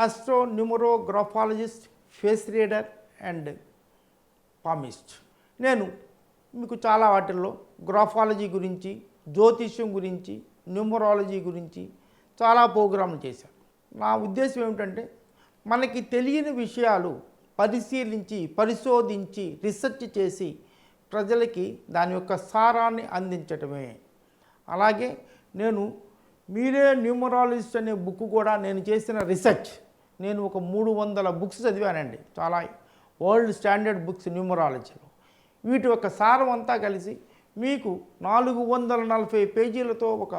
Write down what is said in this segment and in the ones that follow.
Astro numerographologist, face reader and palmist. నేను మీకు చాలా వాటిల్లో గ్రాఫాలజీ గురించి, జ్యోతిష్యం గురించి, న్యూమరాలజీ గురించి చాలా ప్రోగ్రాంలు చేశాను. నా ఉద్దేశం ఏమిటంటే మనకి తెలియని విషయాలు పరిశీలించి, పరిశోధించి, రీసెర్చ్ చేసి ప్రజలకి దాని యొక్క సారాన్ని అందించటమే. అలాగే నేను మీరే న్యూమరాలజిస్ట్ అనే బుక్ కూడా నేను చేసిన రీసెర్చ్, నేను ఒక 300 బుక్స్ చదివానండి, చాలా వరల్డ్ స్టాండర్డ్ బుక్స్ న్యూమరాలజీలో. వీటి యొక్క సారం అంతా కలిసి మీకు 440 పేజీలతో ఒక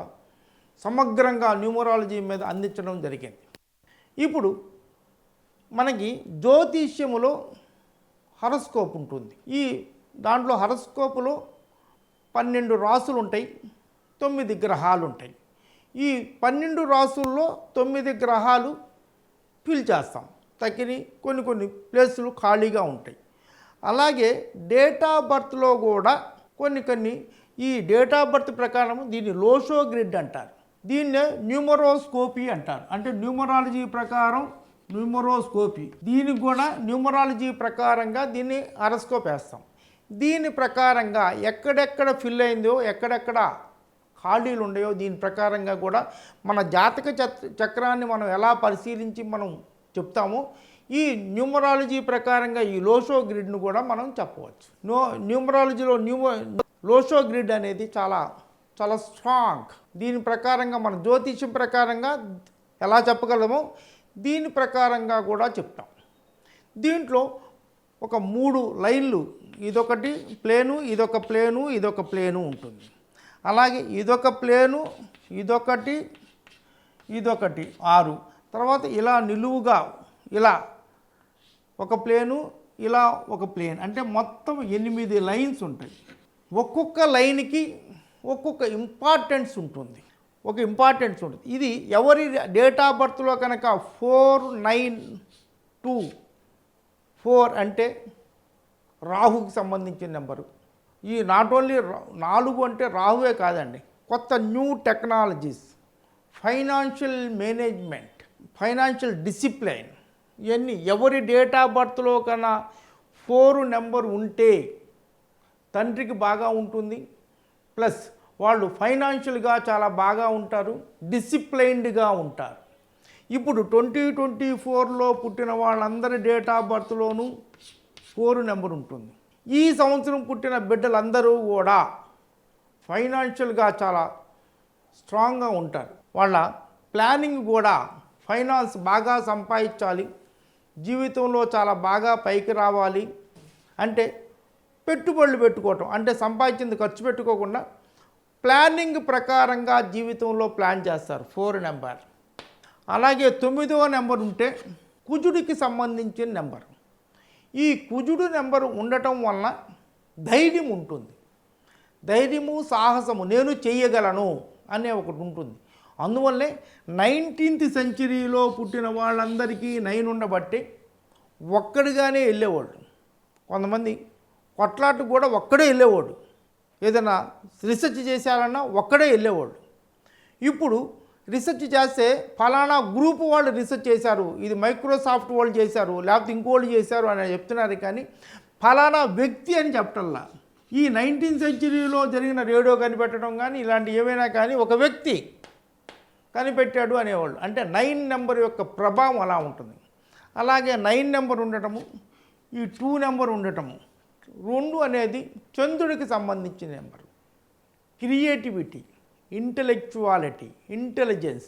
సమగ్రంగా న్యూమరాలజీ మీద అందించడం జరిగింది. ఇప్పుడు మనకి జ్యోతిష్యములో హరస్కోప్ ఉంటుంది. ఈ దాంట్లో హరస్కోపులో 12 రాసులు ఉంటాయి, 9 గ్రహాలు ఉంటాయి. ఈ 12 రాసుల్లో 9 గ్రహాలు ఫిల్ చేస్తాం, తక్కిని కొన్ని ప్లేసులు ఖాళీగా ఉంటాయి. అలాగే డేట్ ఆఫ్ బర్త్లో కూడా కొన్ని ఈ డేట్ ఆఫ్ బర్త్ ప్రకారం దీన్ని లోషో గ్రిడ్ అంటారు, దీన్నే న్యూమరోస్కోపీ అంటారు. అంటే న్యూమరాలజీ ప్రకారం న్యూమరోస్కోపీ, దీనికి కూడా న్యూమరాలజీ ప్రకారంగా దీన్ని హరస్కోప్ వేస్తాం. దీని ప్రకారంగా ఎక్కడెక్కడ ఫిల్ అయిందో, ఎక్కడెక్కడ ఖాళీలు ఉన్నాయో దీని ప్రకారంగా కూడా మన జాతక చక్రాన్ని మనం ఎలా పరిశీలించి మనం చెప్తామో, ఈ న్యూమరాలజీ ప్రకారంగా ఈ లోషో గ్రిడ్ను కూడా మనం చెప్పవచ్చు. న్యూమరాలజీలో లోషో గ్రిడ్ అనేది చాలా చాలా స్ట్రాంగ్. దీని ప్రకారంగా మన జ్యోతిష్యం ప్రకారంగా ఎలా చెప్పగలమో దీని ప్రకారంగా కూడా చెప్తాం. దీంట్లో ఒక 3 లైన్లు, ఇదొకటి ప్లేను, ఇదొక ప్లేను, ఇదొక ప్లేను ఉంటుంది. అలాగే ఇదొక ప్లేను, ఇదొకటి, ఇదొకటి 6. తర్వాత ఇలా నిలువుగా ఇలా ఒక ప్లేను, ఇలా ఒక ప్లేన్, అంటే మొత్తం 8 లైన్స్ ఉంటాయి. ఒక్కొక్క లైన్కి ఒక్కొక్క ఇంపార్టెన్స్ ఉంటుంది, ఒక ఇంపార్టెన్స్ ఉంటుంది. ఇది ఎవరి డేట్ ఆఫ్ బర్త్లో కనుక 492 అంటే రాహుకి సంబంధించిన నెంబరు. ఈ నాట్ ఓన్లీ 4 అంటే రాహువే కాదండి, కొత్త new technologies, financial management, financial discipline, ఇవన్నీ ఎవరి డేట్ ఆఫ్ బర్త్లో కన్నా 4 నెంబర్ ఉంటే తండ్రికి బాగా ఉంటుంది, ప్లస్ వాళ్ళు ఫైనాన్షియల్గా చాలా బాగా ఉంటారు, డిసిప్లైన్డ్గా ఉంటారు. ఇప్పుడు 2024లో పుట్టిన వాళ్ళందరి డేట్ ఆఫ్ బర్త్లోనూ 4 నెంబర్ ఉంటుంది. ఈ సంవత్సరం పుట్టిన బిడ్డలందరూ కూడా ఫైనాన్షియల్గా చాలా స్ట్రాంగ్గా ఉంటారు. వాళ్ళ ప్లానింగ్ కూడా ఫైనాన్స్ బాగా సంపాదించాలి, జీవితంలో చాలా బాగా పైకి రావాలి అంటే పెట్టుబడులు పెట్టుకోవటం, అంటే సంపాదించింది ఖర్చు పెట్టుకోకుండా ప్లానింగ్ ప్రకారంగా జీవితంలో ప్లాన్ చేస్తారు. 4 నెంబర్. అలాగే 9వ నెంబర్ ఉంటే కుజుడికి సంబంధించిన నెంబర్. ఈ కుజుడు నెంబర్ ఉండటం వలన ధైర్యం ఉంటుంది, ధైర్యము, సాహసము, నేను చేయగలను అనే ఒకటి ఉంటుంది. అందువల్లే 19th సెంచరీలో పుట్టిన వాళ్ళందరికీ 9 ఉండబట్టి ఒక్కడిగానే వెళ్ళేవాళ్ళు. కొంతమంది కొట్లాటకు కూడా ఒక్కడే వెళ్ళేవాడు, ఏదైనా రీసెర్చ్ చేశారన్నా ఒక్కడే వెళ్ళేవాడు. ఇప్పుడు రీసెర్చ్ చేస్తే ఫలానా గ్రూప్ వాళ్ళు రీసెర్చ్ చేశారు, ఇది మైక్రోసాఫ్ట్ వాళ్ళు చేశారు, లేకపోతే ఇంకోళ్ళు చేశారు అని చెప్తున్నారు, కానీ ఫలానా వ్యక్తి అని చెప్పటల్లా. ఈ 19th సెంచరీలో జరిగిన రేడియో కనిపెట్టడం కానీ ఇలాంటి ఏమైనా కానీ ఒక వ్యక్తి కనిపెట్టాడు అనేవాళ్ళు. అంటే 9 నెంబర్ యొక్క ప్రభావం అలా ఉంటుంది. అలాగే 9 నెంబర్ ఉండటము, ఈ 2 నెంబర్ ఉండటము, 2 అనేది చంద్రుడికి సంబంధించిన నెంబరు. క్రియేటివిటీ, ఇంటెలెక్చువాలిటీ, ఇంటెలిజెన్స్,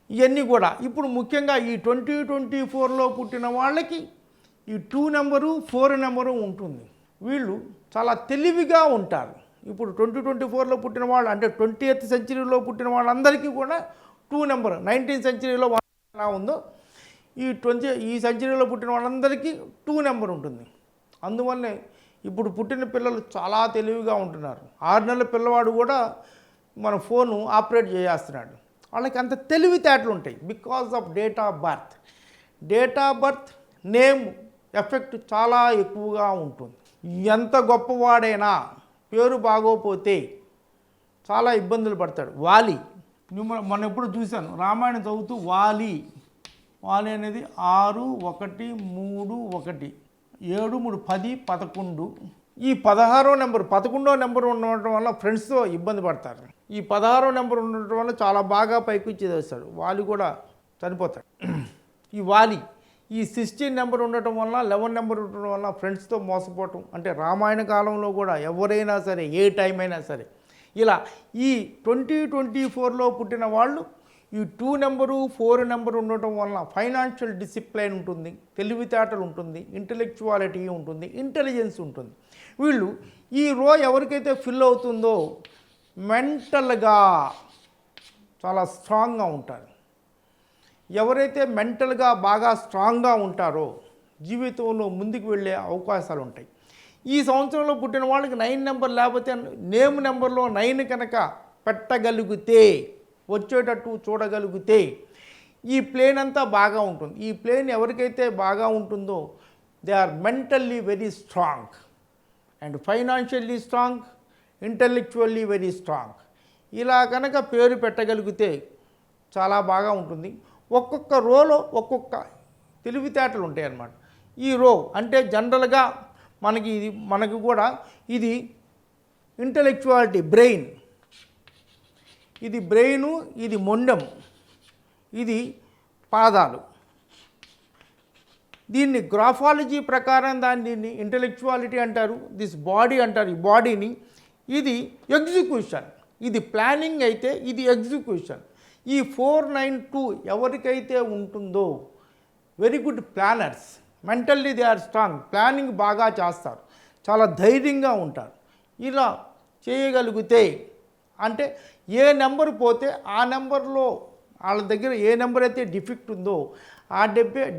ఇవన్నీ కూడా ఇప్పుడు ముఖ్యంగా ఈ 2024లో పుట్టిన వాళ్ళకి ఈ 2 నెంబరు 4 నెంబరు ఉంటుంది. వీళ్ళు చాలా తెలివిగా ఉంటారు. ఇప్పుడు 2024లో పుట్టిన వాళ్ళు అంటే 20th సెంచరీలో పుట్టిన వాళ్ళందరికీ కూడా 2 నెంబర్, 19th సెంచరీలో ఎలా ఉందో ఈ సెంచరీలో పుట్టిన వాళ్ళందరికీ 2 నెంబర్ ఉంటుంది. అందువల్లే ఇప్పుడు పుట్టిన పిల్లలు చాలా తెలివిగా ఉంటున్నారు. 6 నెలల పిల్లవాడు కూడా మన ఫోను ఆపరేట్ చేస్తున్నాడు. వాళ్ళకి అంత తెలివితేటలు ఉంటాయి because of date of birth. Date of birth name effect చాలా ఎక్కువగా ఉంటుంది. ఎంత గొప్పవాడైనా పేరు బాగోపోతే చాలా ఇబ్బందులు పడతాడు. వాలి, మొన్న ఎప్పుడు చూశాను, రామాయణం చదువుతూ వాలి వాలి అనేది 6 1 3 1 7 3 10 11. ఈ 16వ నెంబర్ 11వ నెంబర్ ఉండటం వల్ల ఫ్రెండ్స్తో ఇబ్బంది పడతారు. ఈ 16వ నెంబర్ ఉండటం వల్ల చాలా బాగా పైకి చేస్తాడు, వాలి కూడా చనిపోతాడు. ఈ వాలి ఈ 16 నెంబర్ ఉండటం వల్ల 11 నెంబర్ ఉండటం వల్ల ఫ్రెండ్స్తో మోసపోవటం, అంటే రామాయణ కాలంలో కూడా ఎవరైనా సరే ఏ టైం అయినా సరే ఇలా ఈ 2024లో పుట్టిన వాళ్ళు ఈ 2 నెంబరు 4 నెంబరు ఉండటం వలన ఫైనాన్షియల్ డిసిప్లైన్ ఉంటుంది, తెలివితేటలు ఉంటుంది, ఇంటెలెక్చువాలిటీ ఉంటుంది, ఇంటెలిజెన్స్ ఉంటుంది. వీళ్ళు ఈ రో ఎవరికైతే ఫిల్ అవుతుందో మెంటల్గా చాలా స్ట్రాంగ్గా ఉంటారు. ఎవరైతే మెంటల్గా బాగా స్ట్రాంగ్గా ఉంటారో జీవితంలో ముందుకు వెళ్ళే అవకాశాలు ఉంటాయి. ఈ సంవత్సరంలో పుట్టిన వాళ్ళకి 9 నెంబర్ లేకపోతే నేమ్ నెంబర్లో 9 కనుక పెట్టగలిగితే, వచ్చేటట్టు చూడగలిగితే ఈ ప్లేన్ అంతా బాగా ఉంటుంది. ఈ ప్లేన్ ఎవరికైతే బాగా ఉంటుందో they are mentally very strong and financially strong, intellectually very strong. ఇలా కనుక పేరు పెట్టగలిగితే చాలా బాగా ఉంటుంది. ఒక్కొక్క రోలో ఒక్కొక్క తెలివితేటలు ఉంటాయి అన్నమాట. ఈ రో అంటే జనరల్గా మనకి కూడా ఇది ఇంటెలెక్చువాలిటీ, బ్రెయిన్, ఇది బ్రెయిను, ఇది మొండెం, ఇది పాదాలు. దీన్ని గ్రాఫాలజీ ప్రకారం దీన్ని ఇంటెలెక్చువాలిటీ అంటారు, దిస్ బాడీ అంటారు. ఈ బాడీని ఇది ఎగ్జిక్యూషన్, ఇది ప్లానింగ్ అయితే ఇది ఎగ్జిక్యూషన్. ఈ 492 ఎవరికైతే ఉంటుందో very good planners, mentally they are strong, planning బాగా చేస్తారు, చాలా ధైర్యంగా ఉంటారు. ఇలా చేయగలిగితే అంటే ఏ నెంబర్ పోతే ఆ నెంబర్లో వాళ్ళ దగ్గర ఏ నెంబర్ అయితే డిఫెక్ట్ ఉందో ఆ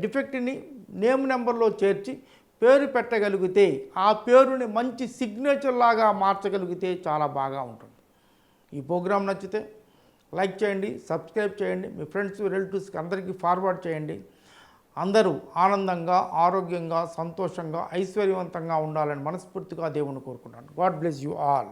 డిఫెక్ట్ని నేమ్ నెంబర్లో చేర్చి పేరు పెట్టగలిగితే ఆ పేరుని మంచి సిగ్నేచర్ లాగా మార్చగలిగితే చాలా బాగా ఉంటుంది. ఈ ప్రోగ్రాం నచ్చితే లైక్ చేయండి, సబ్స్క్రైబ్ చేయండి, మీ ఫ్రెండ్స్ రిలేటివ్స్కి అందరికీ ఫార్వర్డ్ చేయండి. అందరూ ఆనందంగా, ఆరోగ్యంగా, సంతోషంగా, ఐశ్వర్యవంతంగా ఉండాలని మనస్ఫూర్తిగా దేవుని కోరుకుంటాను. God bless you all.